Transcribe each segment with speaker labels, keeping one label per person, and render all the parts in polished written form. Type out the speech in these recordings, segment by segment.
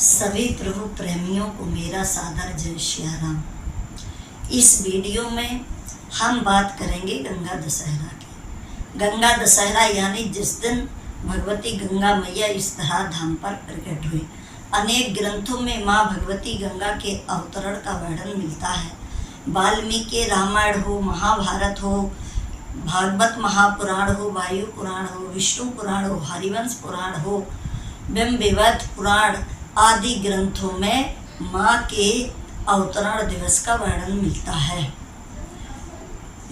Speaker 1: सभी प्रभु प्रेमियों को मेरा सादर जय सियाराम। इस वीडियो में हम बात करेंगे गंगा दशहरा की। गंगा दशहरा यानी जिस दिन भगवती गंगा मैया इस धरा धाम पर प्रकट हुई। अनेक ग्रंथों में माँ भगवती गंगा के अवतरण का वर्णन मिलता है। वाल्मीकि रामायण हो, महाभारत हो, भागवत महापुराण हो, वायु पुराण हो, विष्णु पुराण हो, हरिवंश पुराण हो, ब्रह्मवैवर्त पुराण आदि ग्रंथों में माँ के अवतरण दिवस का वर्णन मिलता है।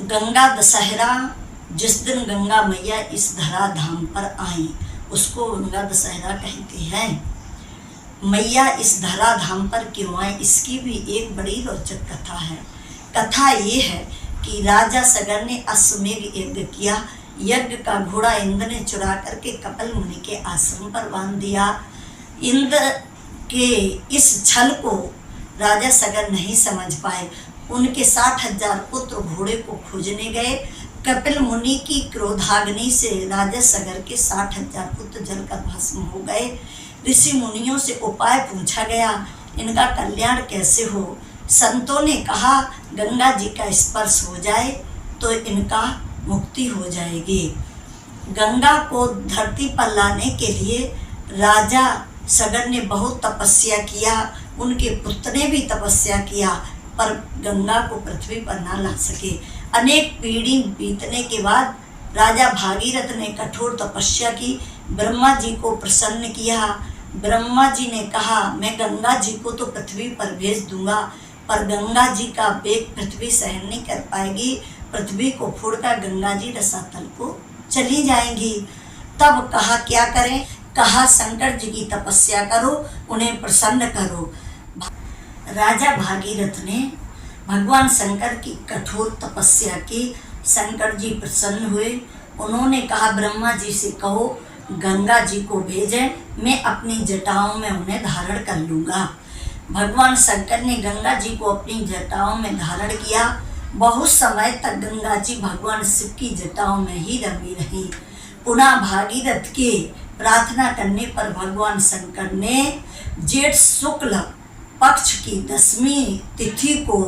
Speaker 1: गंगा दशहरा, जिस दिन गंगा मैया इस धरा धाम पर आई उसको गंगा दशहरा कहते हैं। मैया इस धरा धाम पर क्यों आई, इसकी भी एक बड़ी रोचक कथा है। कथा ये है कि राजा सगर ने अश्वमेघ यज्ञ किया। यज्ञ का घोड़ा इंद्र ने चुरा करके कपिल मुनि के आश्रम पर बांध दिया। इंद्र के इस छल को राजा सगर नहीं समझ पाए। उनके 60,000 पुत्र घोड़े को खोजने गए। कपिल मुनि की क्रोधाग्नि से राजा सगर के 60,000 पुत्र जलकर भस्म हो गए। ऋषि मुनियों से उपाय पूछा गया, इनका कल्याण कैसे हो। संतों ने कहा गंगा जी का स्पर्श हो जाए तो इनका मुक्ति हो जाएगी। गंगा को धरती पर लाने के लिए राजा सगर ने बहुत तपस्या किया। उनके पुत्र ने भी तपस्या किया पर गंगा को पृथ्वी पर ना ला सके। अनेक पीढ़ी बीतने के बाद राजा भागीरथ ने कठोर तपस्या की, ब्रह्मा जी को प्रसन्न किया। ब्रह्मा जी ने कहा मैं गंगा जी को तो पृथ्वी पर भेज दूंगा पर गंगा जी का वेग पृथ्वी सहन नहीं कर पाएगी। पृथ्वी को फोड़कर गंगा जी रसातल को चली जाएंगी। तब कहा क्या करें। कहा शंकर जी की तपस्या करो, उन्हें प्रसन्न करो। राजा भागीरथ ने भगवान शंकर की कठोर तपस्या की। शंकर जी प्रसन्न हुए। उन्होंने कहा ब्रह्मा जी से कहो गंगा जी को भेजें, मैं अपनी जटाओं में उन्हें धारण कर लूँगा। भगवान शंकर ने गंगा जी को अपनी जटाओं में धारण किया। बहुत समय तक गंगा जी भगवान शिव की जटाओं में ही रमी रही। पुनः भागीरथ के प्रार्थना करने पर भगवान शंकर ने जेठ शुक्ल पक्ष की 10वीं तिथि को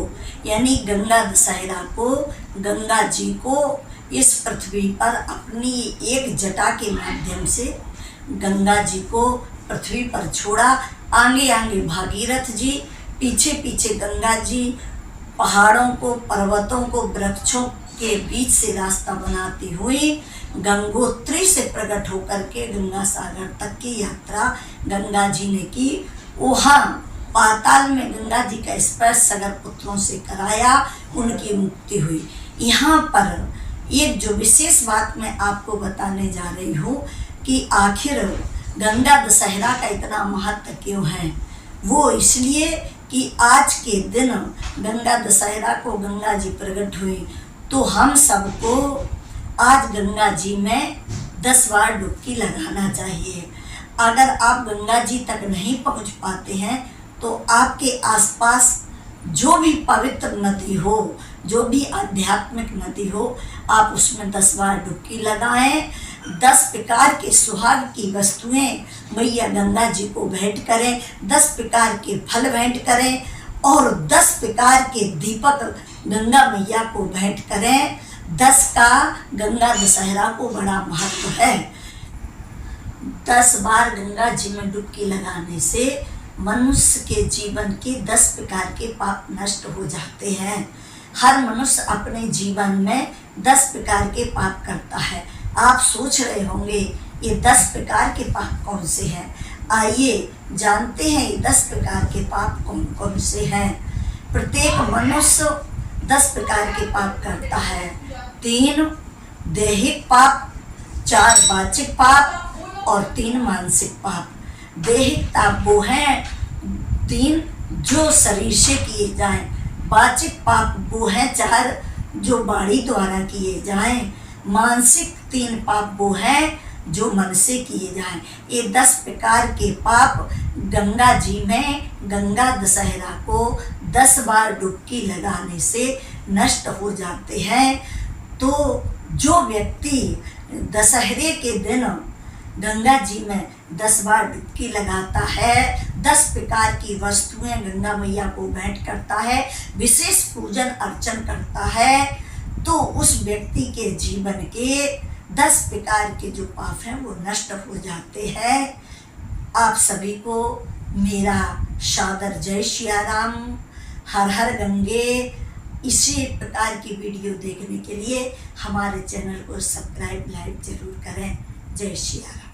Speaker 1: यानी गंगा दशहरा को गंगा जी को इस पृथ्वी पर अपनी एक जटा के माध्यम से गंगा जी को पृथ्वी पर छोड़ा। आगे आगे भागीरथ जी, पीछे पीछे गंगा जी पहाड़ों को, पर्वतों को, वृक्षों के बीच से रास्ता बनाती हुई गंगोत्री से प्रकट होकर के गंगा सागर तक की यात्रा गंगा जी ने की। वहाँ पाताल में गंगा जी का स्पर्श सगर पुत्रों से कराया, उनकी मुक्ति हुई। यहाँ पर एक जो विशेष बात मैं आपको बताने जा रही हूँ कि आखिर गंगा दशहरा का इतना महत्व क्यों है। वो इसलिए कि आज के दिन गंगा दशहरा को गंगा जी प्रकट हुई तो हम सबको आज गंगा जी में 10 बार डुबकी लगाना चाहिए। अगर आप गंगा जी तक नहीं पहुंच पाते हैं तो आपके आसपास जो भी पवित्र नदी हो, जो भी आध्यात्मिक नदी हो, आप उसमें 10 बार डुबकी लगाएं। 10 प्रकार के सुहाग की वस्तुएं मैया गंगा जी को भेंट करें, 10 प्रकार के फल भेंट करें और 10 प्रकार के दीपक गंगा मैया को भेंट करें। 10 का गंगा दशहरा को बड़ा महत्व है। 10 बार गंगा जी में डुबकी लगाने से मनुष्य के जीवन के 10 प्रकार के पाप नष्ट हो जाते हैं। हर मनुष्य अपने जीवन में 10 प्रकार के पाप करता है। आप सोच रहे होंगे ये 10 प्रकार के पाप कौन से हैं। आइए जानते हैं ये 10 प्रकार के पाप कौन कौन से हैं। प्रत्येक मनुष्य 10 प्रकार के पाप करता है। 3 दैहिक पाप, 4 वाचिक पाप और 3 मानसिक पाप। दैहिक पाप वो हैं 3 जो शरीर से किए जाएं। वाचिक पाप वो हैं 4 जो वाणी द्वारा किए जाएं। मानसिक 3 पाप वो हैं जो मन से किए जाएं। ये 10 प्रकार के पाप गंगा जी में गंगा दशहरा को 10 बार डुबकी लगाने से नष्ट हो जाते हैं। तो जो व्यक्ति दशहरे के दिन गंगा जी में 10 बार डुबकी लगाता है, 10 प्रकार की वस्तुएं गंगा मैया को भेंट करता है, विशेष पूजन अर्चन करता है, तो उस व्यक्ति के जीवन के 10 प्रकार के जो पाप हैं वो नष्ट हो जाते हैं। आप सभी को मेरा सादर जय सिया राम। हर हर गंगे। इसी प्रकार की वीडियो देखने के लिए हमारे चैनल को सब्सक्राइब लाइक जरूर करें। जय सिया राम।